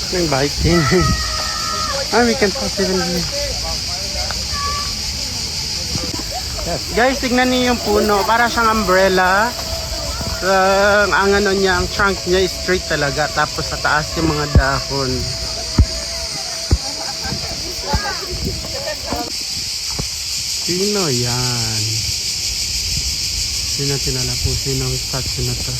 May biking. We can possibly. Guys, tignan niyo yung puno. Para siyang umbrella. Ang ano niya, ang trunk niya is straight talaga. Tapos sa taas yung mga dahon. Sino yan? Hindi natin alam kung sino ang statue na to.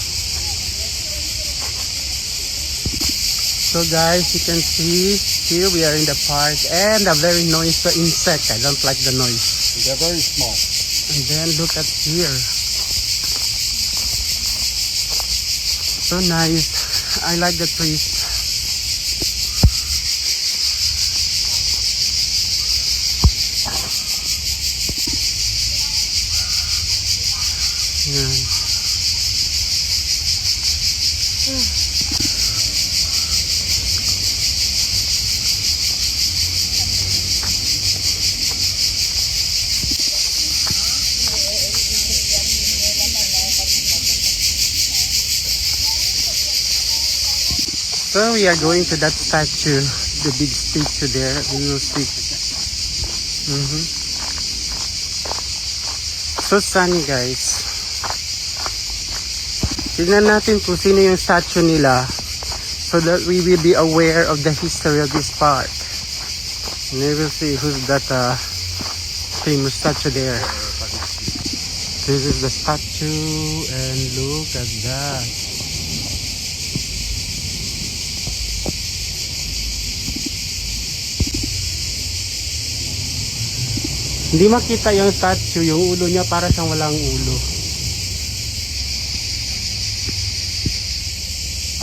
So guys, you can see here we are in the park and a very noisy insect. I don't like the noise. They're very small. And then look at here. So nice. I like the trees. Yan. So we are going to that statue, the big statue there. We will see. So sunny, guys. Tignan natin kung sino yung statue nila so that we will be aware of the history of this park. And we will see who's that famous statue there. This is the statue and look at that. Hindi makita yung statue, yung ulo niya para siyang walang ulo.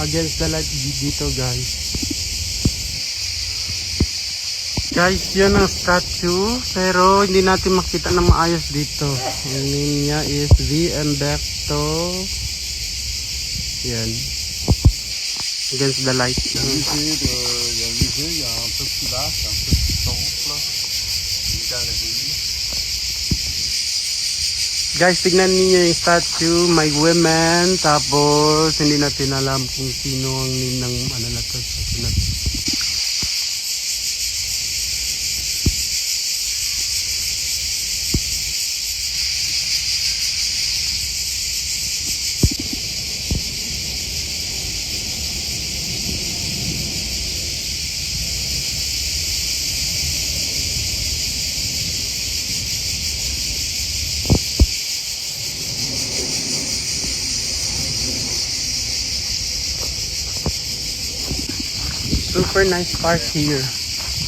Against the light dito, guys. Guys, yun ang statue, pero hindi natin makita na maayos dito. Ang name niya is V. Umberto. Yan. Against the light. Il y a un peu plus bas, un peu plus sombre. Guys, tignan niyo yung statue, may women, tapos hindi natin alam kung sino ang name ng ano na to. Super nice park here.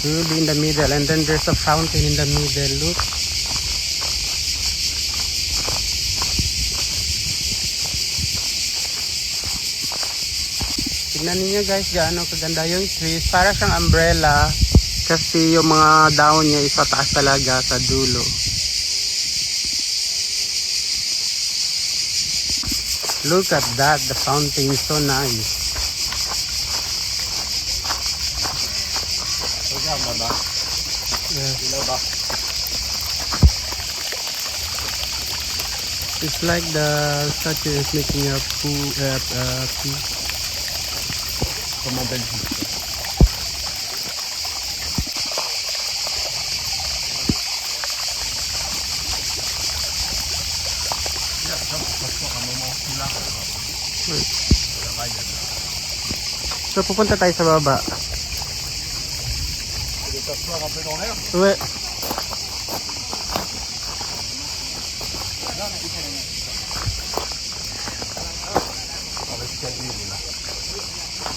We will be in the middle and then there's a fountain in the middle. Look. Tignan niyo guys gaano kaganda yung trees. Para siyang umbrella kasi yung mga dahon niya is pataas talaga sa dulo. Look at that. The fountain is so nice. Là-bas. It's like the statue is making a poo. Comme en Belgique. So pupunta tayo sa baba. T'asseoir un peu dans l'air. Ouais.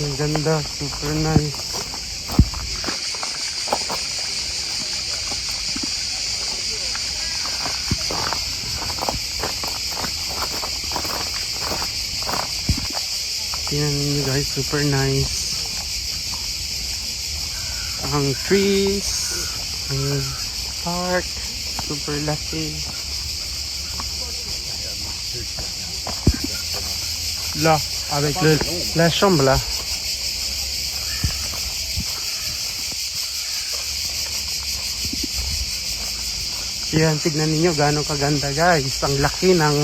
Ang ganda, super nice. Tingnan niyo guys, super nice. Ang trees, ang park, super lucky. Là, avec la chambre là. Yan, tignan niyo gaano kaganda guys. Ang laki ng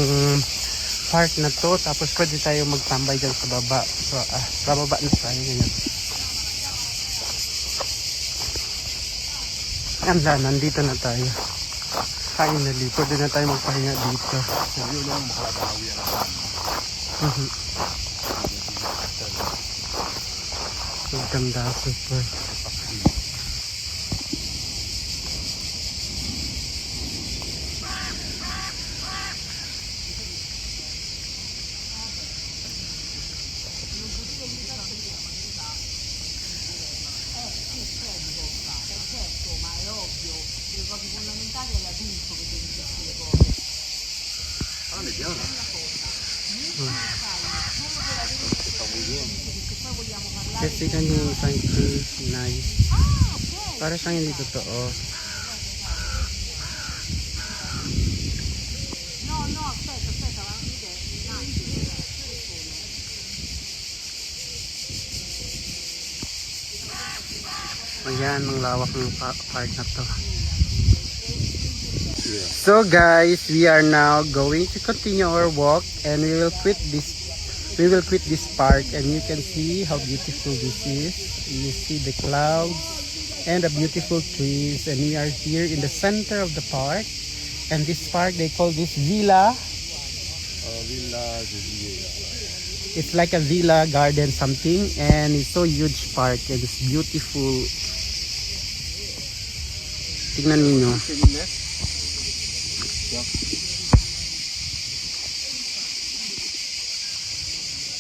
park na to. Tapos pwede tayo magtambay dyan sa baba. So, sa baba na tayo ngayon. Anda, nandito na tayo. Finally, pwede na tayo magpahinga dito. Yun ang makalabawi ang laban. Mhm. Ang ganda, super. Ah, mais bien là. Kasi yung cycle, nice. Para siyang hindi totoo. Ayan, ang lawak ng park na to. So guys, we are now going to continue our walk and we will quit this park and you can see how beautiful this is. You see the clouds and the beautiful trees and we are here in the center of the park and this park they call this villa. Villa, j'ai oublié. It's like a villa garden something and it's so huge park and it's beautiful. Tignan ninyo.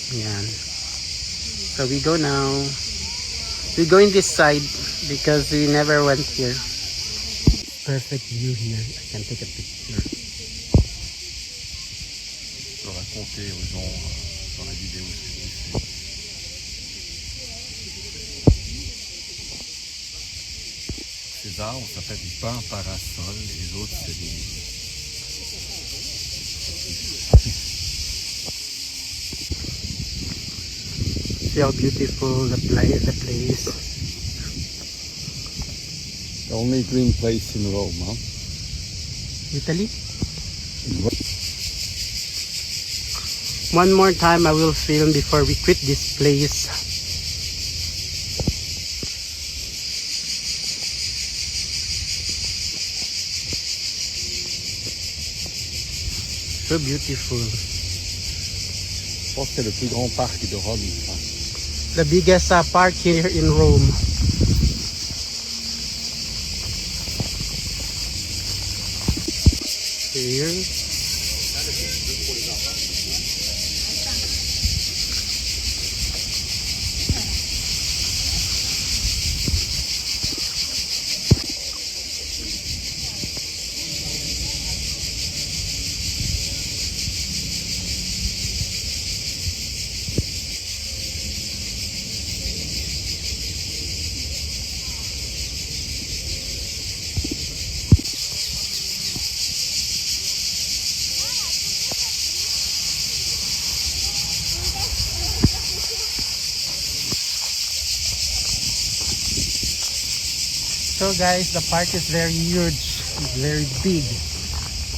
Ayan. So we go now. We go in this side because we never went here. Perfect view here. I can take a picture. Je peux raconter aux gens dans la vidéo ce que j'ai fait. Ces arbres, ça fait du pain parasol, les autres c'est des... See how beautiful the place. The only green place in Rome, huh? Italy? One more time I will film before we quit this place. So beautiful. Je pense que c'est le plus grand parc de Rome. The biggest park here in Rome. Here. So guys, the park is very huge, it's very big,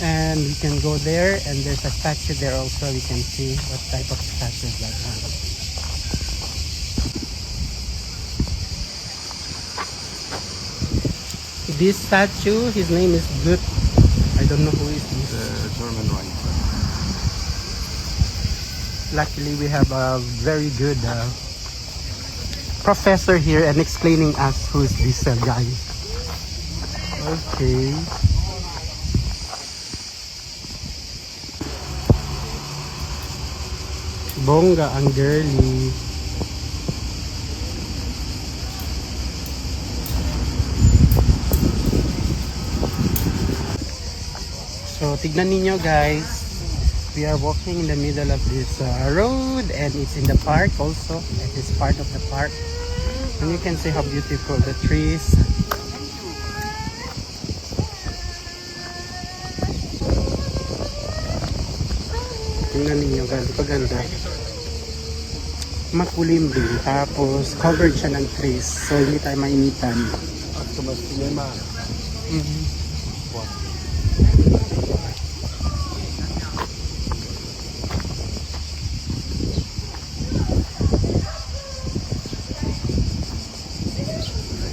and we can go there and there's a statue there also. We can see what type of statue is that one. This statue, his name is Goethe. I don't know who is this. The German writer. Luckily we have a very good professor here and explaining us who is this guy. Okay. Bongga ang girly. So tignan ninyo guys. We are walking in the middle of this road and it's in the park also. It is part of the park. And you can see how beautiful the trees. Tingnan ninyo guys, paganda. Makulim din. Tapos covered siya ng trees. So hindi tayo mainitan. Comme un cinéma.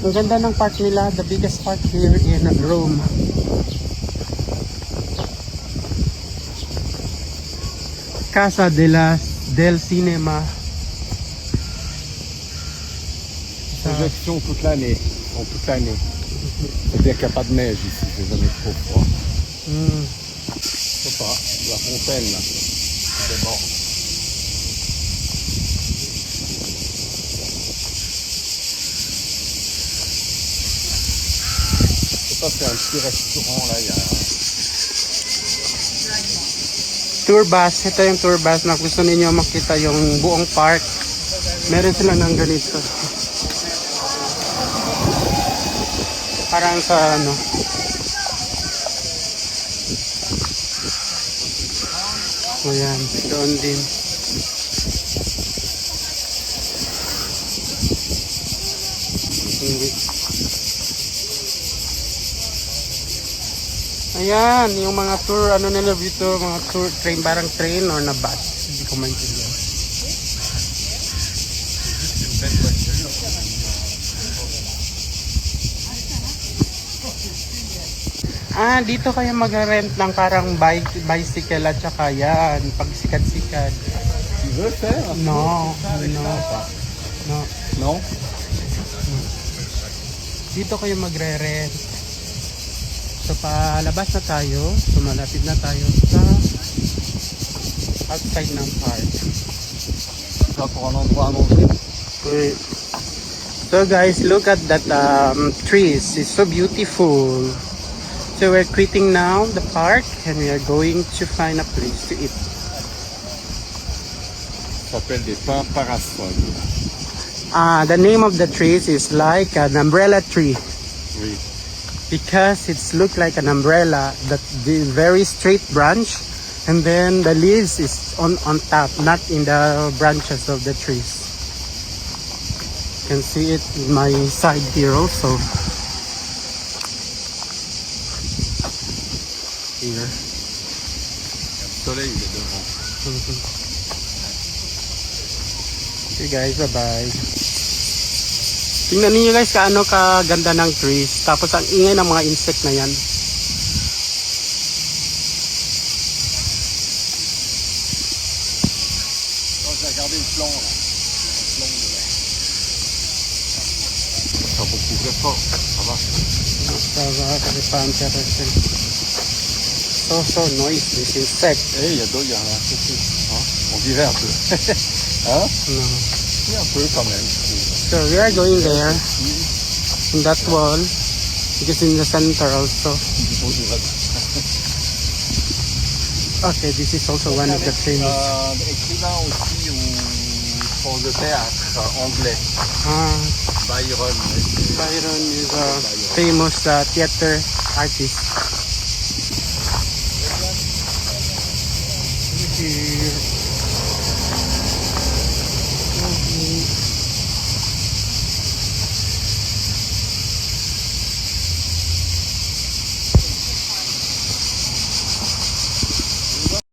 Ang ganda ng park nila, the biggest park here in Rome. Casa del Cinema. Projection toute l'année. Toute l'année. C'est-à-dire qu'il n'y a pas de neige ici, c'est jamais trop froid. Je sais pas, la fontaine là. C'est bon. Je sais pas, c'est un petit restaurant là, il y a. Tour bus. Ito yung tour bus na gusto ninyo makita yung buong park. Meron sila ng ganito. Parang sa ano. O yan, doon din. Hindi. Ayan, yung mga tour, ano nila dito, mga tour, train, parang train or na bus. Hindi ko maintindihan. Ah, dito kayo mag-rent ng parang bicycle at saka yan, pag sikat-sikat. Tu veux faire? No, no. Non? Dito kayo magre-rent. So palabas na tayo, so malapit na tayo sa outside ng park. Ça pour un endroit à manger. Wait. So guys, look at that trees. It's so beautiful. So we're quitting now the park and we are going to find a place to eat. Ça s'appelle des pins parasols. The name of the trees is like an umbrella tree Oui. because it's look like an umbrella, that the very straight branch, and then the leaves is on top, not in the branches of the trees. You can see it in my side here also. Here. Soleil, il est devant. Okay guys, bye-bye. Tingnan niyo guys kaano kaganda ng trees. Tapos ang ingay ng mga insect na yan. J'ai regardé le plan là. Le plan de là. Ça beaucoup très fort. Ça va. So noisy, this insect. Eh, il y a d'autres, il y en a un peu plus. Hein? On dirait un peu. Hein? No. Oui, un peu quand même. So we are going there, in that wall, because in the center also. Okay, this is also one of the famous. Écrivain aussi ou fond de théâtre anglais. Byron. Byron is a famous theater artist. Here.